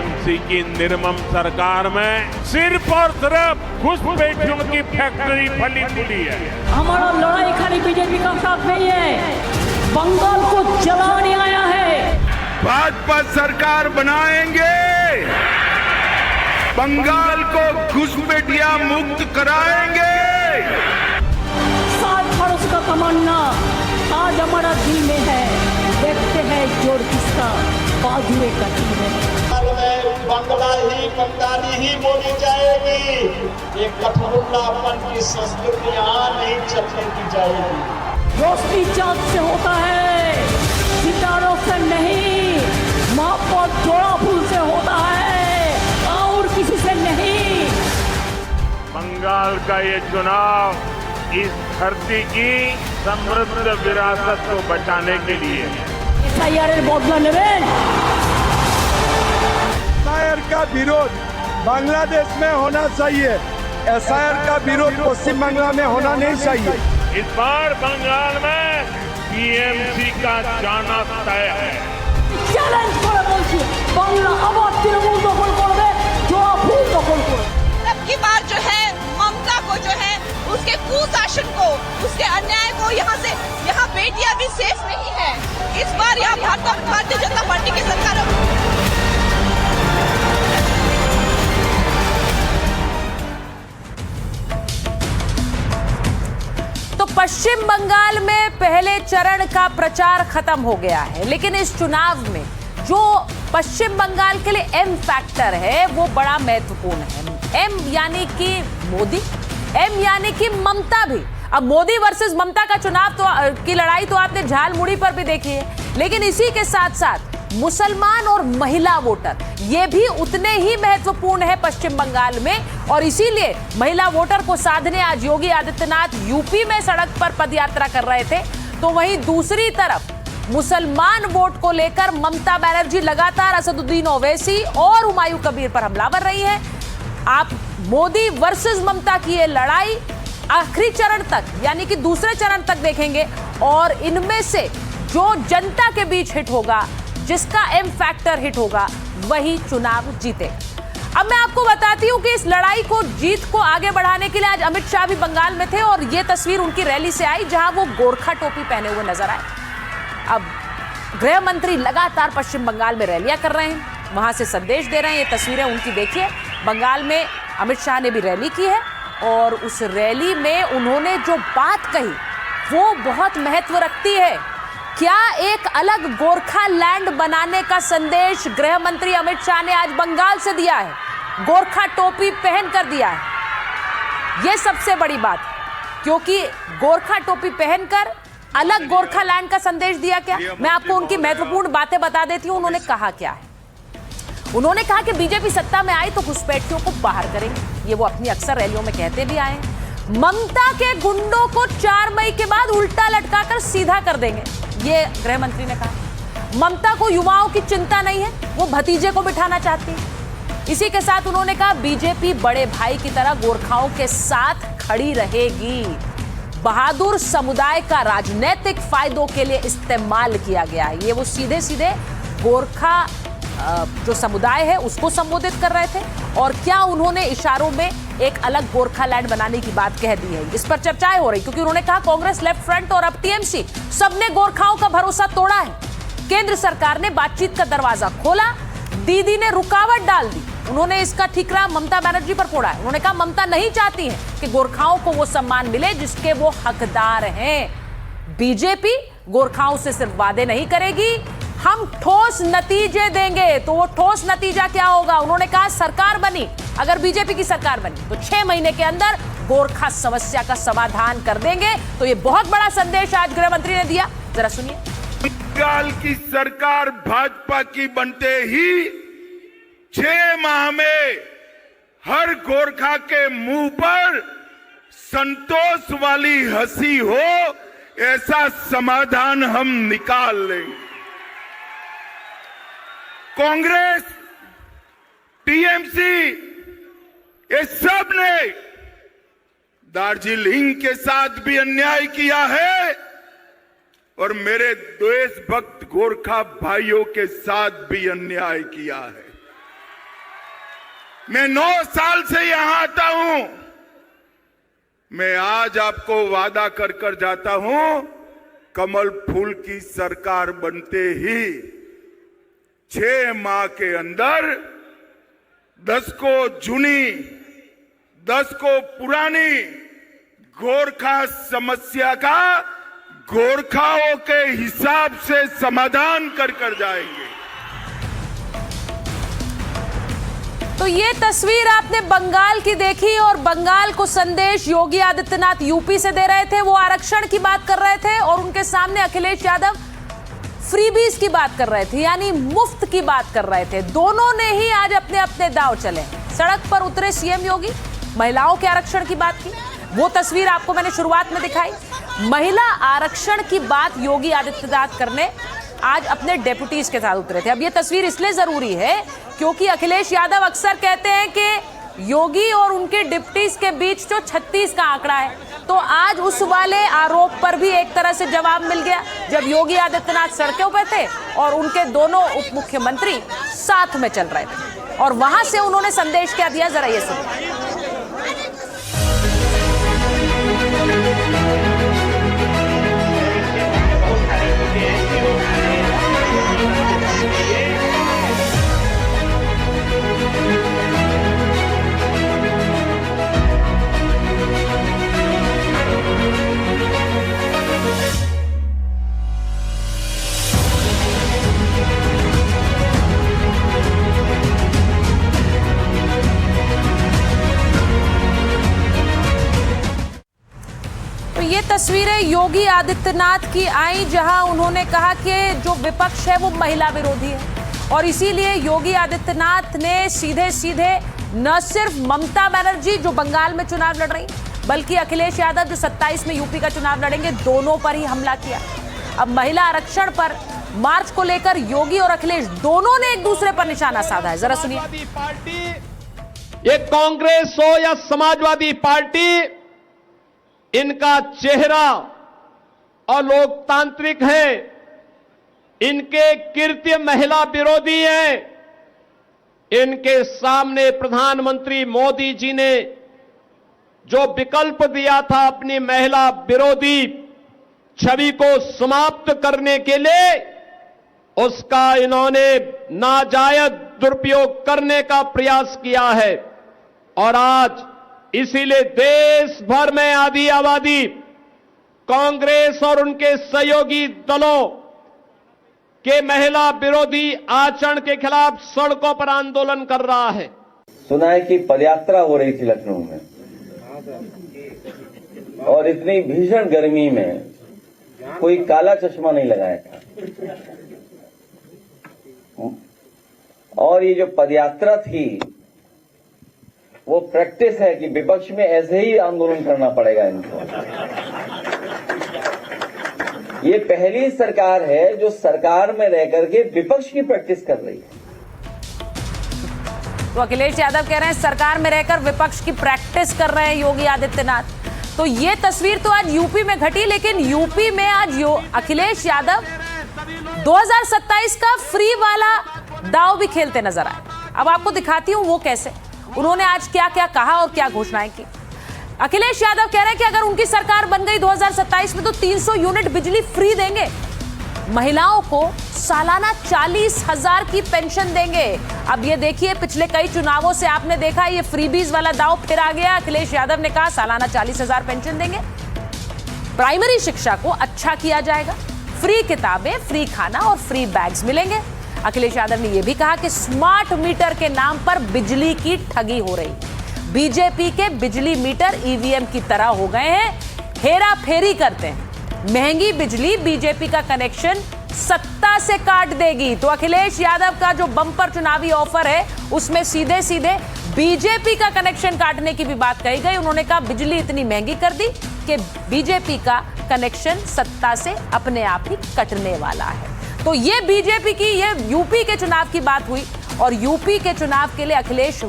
TMC की निर्मम सरकार में सिर्फ और सिर्फ घुसपैठियों की फैक्ट्री फली फूली है। हमारा लड़ाई खाली बीजेपी का साथ नहीं है, बंगाल को जलाने आया है। भाजपा सरकार बनाएंगे, बंगाल को घुसपैठिया मुक्त कराएंगे। 60 वर्ष का तमन्ना आज हमारा दिल में है, देखते हैं जोर किसका बाजुए का दिल है। बंगला ही बंगाली ही बोली जाएगी, ये कठपुतलापन की संस्कृति यहाँ नहीं चलने दी जाएगी। रोशनी चाँद से होता है, सितारों से नहीं, मोहब्बत जोड़ा फूल से होता है और किसी से नहीं। बंगाल का ये चुनाव इस धरती की समृद्ध विरासत को बचाने के लिए SIR बदला নেবেন। SIR का विरोध बांग्लादेश में होना चाहिए, SIR का विरोध पश्चिम बंगाल में होना नहीं चाहिए। इस बार बंगाल में टीएमसी का जाना तय है। চ্যালেঞ্জ করে বলছি, বাংলা আবার তৃণমূল দখল করবে, জোড়া ফুল দখল করবে। अब की बार जो है ममता को जो है उसके कुशासन को, उसके अन्याय को यहाँ बेटियां भी सेफ नहीं है। इस बार यहाँ भारतीय जनता पार्टी की सरकार। तो पश्चिम बंगाल में पहले चरण का प्रचार खत्म हो गया है, लेकिन इस चुनाव में जो पश्चिम बंगाल के लिए एम फैक्टर है वो बड़ा महत्वपूर्ण है। एम यानी कि मोदी, एम यानी कि ममता भी। अब मोदी वर्सेस ममता का चुनाव की लड़ाई तो आपने झालमुड़ी पर भी देखी है, लेकिन इसी के साथ साथ मुसलमान और महिला वोटर ये भी उतने ही महत्वपूर्ण है पश्चिम बंगाल में। और इसीलिए महिला वोटर को साधने आज योगी आदित्यनाथ यूपी में सड़क पर पदयात्रा कर रहे थे, तो वहीं दूसरी तरफ मुसलमान वोट को लेकर ममता बनर्जी लगातार असदुद्दीन ओवैसी और हुमायूं कबीर पर हमलावर रही है। आप मोदी वर्सेस ममता की ये लड़ाई आखिरी चरण तक यानी कि दूसरे चरण तक देखेंगे और इनमें से जो जनता के बीच हिट होगा, जिसका एम फैक्टर हिट होगा, वही चुनाव जीतेगा। अब मैं आपको बताती हूं कि इस लड़ाई को, जीत को आगे बढ़ाने के लिए आज अमित शाह भी बंगाल में थे और ये तस्वीर उनकी रैली से आई जहां वो गोरखा टोपी पहने हुए नजर आए। अब गृह मंत्री लगातार पश्चिम बंगाल में रैलियां कर रहे हैं, वहां से संदेश दे रहे हैं। ये तस्वीरें उनकी देखिए। बंगाल में अमित शाह ने भी रैली की है और उस रैली में उन्होंने जो बात कही वो बहुत महत्व रखती है। क्या एक अलग गोरखा लैंड बनाने का संदेश गृह मंत्री अमित शाह ने आज बंगाल से दिया है, गोरखा टोपी पहनकर दिया है। यह सबसे बड़ी बात है, क्योंकि गोरखा टोपी पहनकर अलग गोरखा लैंड का संदेश दिया। क्या, मैं आपको उनकी महत्वपूर्ण बातें बता देती हूं। उन्होंने कहा क्या है। उन्होंने कहा कि बीजेपी सत्ता में आई तो घुसपैठियों को बाहर करेंगे, ये वो अपनी अक्सर रैलियों में कहते भी आए हैं। ममता के गुंडों को 4 मई के बाद उल्टा लटकाकर सीधा कर देंगे, ये गृह मंत्री ने कहा। ममता को युवाओं की चिंता नहीं है, वो भतीजे को बिठाना चाहती है। इसी के साथ उन्होंने कहा बीजेपी बड़े भाई की तरह गोरखाओं के साथ खड़ी रहेगी। बहादुर समुदाय का राजनीतिक फायदों के लिए इस्तेमाल किया गया है, ये वो सीधे सीधे गोरखा जो समुदाय है उसको संबोधित कर रहे थे। और क्या उन्होंने इशारों में एक अलग गोरखा लैंड बनाने की बात कह दी है, इस पर चर्चाएं हो रही, क्योंकि उन्होंने कहा कांग्रेस, लेफ्ट फ्रंट और अब टीएमसी सबने गोरखाओं का भरोसा तोड़ा है। केंद्र सरकार ने बातचीत का दरवाजा खोला, दीदी ने रुकावट डाल दी। उन्होंने इसका ठीकरा ममता बनर्जी पर फोड़ा है। उन्होंने कहा ममता नहीं चाहती है कि गोरखाओं को वो सम्मान मिले जिसके वो हकदार हैं। बीजेपी गोरखाओं से सिर्फ वादे नहीं करेगी, हम ठोस नतीजे देंगे। तो वो ठोस नतीजा क्या होगा? उन्होंने कहा सरकार बनी, अगर बीजेपी की सरकार बनी तो 6 महीने के अंदर गोरखा समस्या का समाधान कर देंगे। तो ये बहुत बड़ा संदेश आज गृह मंत्री ने दिया, जरा सुनिए। बंगाल की सरकार भाजपा की बनते ही 6 माह में हर गोरखा के मुंह पर संतोष वाली हंसी हो, ऐसा समाधान हम निकाल लेंगे। कांग्रेस, टीएमसी, ये सब ने दार्जिलिंग के साथ भी अन्याय किया है और मेरे देशभक्त गोरखा भाइयों के साथ भी अन्याय किया है। मैं 9 साल से यहां आता हूं। मैं आज आपको वादा कर कर जाता हूं, कमल फूल की सरकार बनते ही 6 माह के अंदर 10 को जूनी 10 को पुरानी गोरखा समस्या का गोरखाओं के हिसाब से समाधान कर कर जाएंगे। तो ये तस्वीर आपने बंगाल की देखी और बंगाल को संदेश योगी आदित्यनाथ यूपी से दे रहे थे। वो आरक्षण की बात कर रहे थे और उनके सामने अखिलेश यादव फ्रीबीज की बात कर रहे थे, यानी मुफ्त की बात कर रहे थे। दोनों ने ही आज अपने अपने दांव चले। सड़क पर उतरे सीएम योगी, महिलाओं के आरक्षण की बात की। वो तस्वीर आपको मैंने शुरुआत में दिखाई। महिला आरक्षण की बात योगी आदित्यनाथ करने आज अपने डेप्यूटीज के साथ उतरे थे। अब ये तस्वीर इसलिए जरूरी है क्योंकि अखिलेश यादव अक्सर कहते हैं कि योगी और उनके डिप्टीज के बीच जो 36 का आंकड़ा है, तो आज उस वाले आरोप पर भी एक तरह से जवाब मिल गया जब योगी आदित्यनाथ सड़कों पर थे और उनके दोनों उप मुख्यमंत्री साथ में चल रहे थे और वहां से उन्होंने संदेश क्या दिया, जरा ये सुनिए। ये तस्वीरें योगी आदित्यनाथ की आई जहां उन्होंने कहा कि जो विपक्ष है वो महिला विरोधी है और इसीलिए योगी आदित्यनाथ ने सीधे सीधे न सिर्फ ममता बनर्जी जो बंगाल में चुनाव लड़ रही, बल्कि अखिलेश यादव जो 27 में यूपी का चुनाव लड़ेंगे, दोनों पर ही हमला किया। अब महिला आरक्षण पर मार्च को लेकर योगी और अखिलेश दोनों ने एक दूसरे पर निशाना साधा है, जरा सुनिए। ये कांग्रेस हो या समाजवादी पार्टी, इनका चेहरा और लोकतांत्रिक है, इनके कृत्य महिला विरोधी है। इनके सामने प्रधानमंत्री मोदी जी ने जो विकल्प दिया था अपनी महिला विरोधी छवि को समाप्त करने के लिए, उसका इन्होंने नाजायज दुरुपयोग करने का प्रयास किया है। और आज इसीलिए देश भर में आधी आबादी कांग्रेस और उनके सहयोगी दलों के महिला विरोधी आचरण के खिलाफ सड़कों पर आंदोलन कर रहा है। सुना है कि पदयात्रा हो रही थी लखनऊ में और इतनी भीषण गर्मी में कोई काला चश्मा नहीं लगाया था और ये जो पदयात्रा थी वो प्रैक्टिस है कि विपक्ष में ऐसे ही आंदोलन करना पड़ेगा इनको। ये पहली सरकार है जो सरकार में रह करके विपक्ष की प्रैक्टिस कर रही है। तो अखिलेश यादव कह रहे हैं सरकार में रहकर विपक्ष की प्रैक्टिस कर रहे हैं योगी आदित्यनाथ। तो ये तस्वीर तो आज यूपी में घटी, लेकिन यूपी में आज अखिलेश यादव 2027 का फ्री वाला दांव भी खेलते नजर आए। अब आपको दिखाती हूं वो कैसे, उन्होंने आज क्या क्या कहा और क्या घोषणाएं की। अखिलेश यादव कह रहे हैं कि अगर उनकी सरकार बन गई 2027 में तो 300 यूनिट बिजली फ्री देंगे, महिलाओं को सालाना 40,000 की पेंशन देंगे। अब ये देखिए, पिछले कई चुनावों से आपने देखा ये फ्रीबीज वाला दांव फिर आ गया। अखिलेश यादव ने कहा सालाना 40,000 पेंशन देंगे, प्राइमरी शिक्षा को अच्छा किया जाएगा, फ्री किताबें, फ्री खाना और फ्री बैग्स मिलेंगे। अखिलेश यादव ने यह भी कहा कि स्मार्ट मीटर के नाम पर बिजली की ठगी हो रही। बीजेपी के बिजली मीटर ईवीएम की तरह हो गए हैं, हेरा फेरी करते हैं। महंगी बिजली बीजेपी का कनेक्शन सत्ता से काट देगी। तो अखिलेश यादव का जो बम्पर चुनावी ऑफर है उसमें सीधे सीधे बीजेपी का कनेक्शन काटने की भी बात कही गई। उन्होंने कहा बिजली इतनी महंगी कर दी कि बीजेपी का कनेक्शन सत्ता से अपने आप ही कटने वाला है। तो ये बीजेपी की, ये यूपी के चुनाव की बात हुई और यूपी के चुनाव के लिए अखिलेश